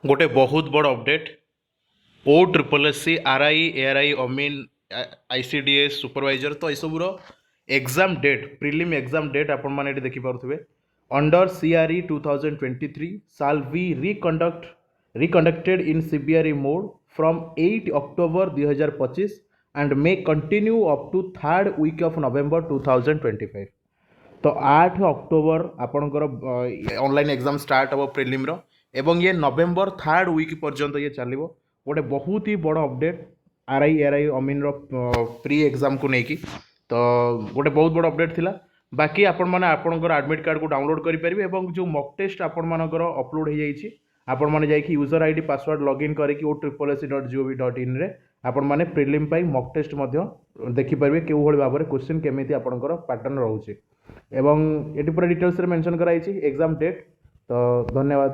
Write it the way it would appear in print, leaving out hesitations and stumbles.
गोटे बहुत बड़ update O triple S C R I AR I अमीन आईसीडीएस सुपरवाइजर तो you exam date prelim exam date आपण मैंने देखिपे अंडर सीआरई 2023 साल be reconducted in CBRE mode from 8 October 2025 and may continue up to third week of November 2025। तो 8 October आपणकर online exam start हम प्रिलिम्र एवं ये नवेम्बर थर्ड वीक पर्यंत ये चलो गोटे बहुत ही बड़ update R I R I अमीन प्री एग्जाम को लेकिन तो गोटे बहुत बड़ अपडेट थिला। बाकी आपण मैंने आपंकर आडमिट कार्ड को डाउनलोड करेंगे और जो मक टेस्ट आपर अपलोड हो जाइए आपण मैंने जाकि यूजर आईडी पासवर्ड लॉगिन करके OSSC.gov.in रे आपण मैंने प्रिलिम मक टेस्ट देखिपारे क्यों भाई भाव में क्वेश्चन केमी आपंकर पैटर्न रोचे एवं ये पूरा डिटेल्स मेंशन कराई एग्जाम डेट। तो धन्यवाद।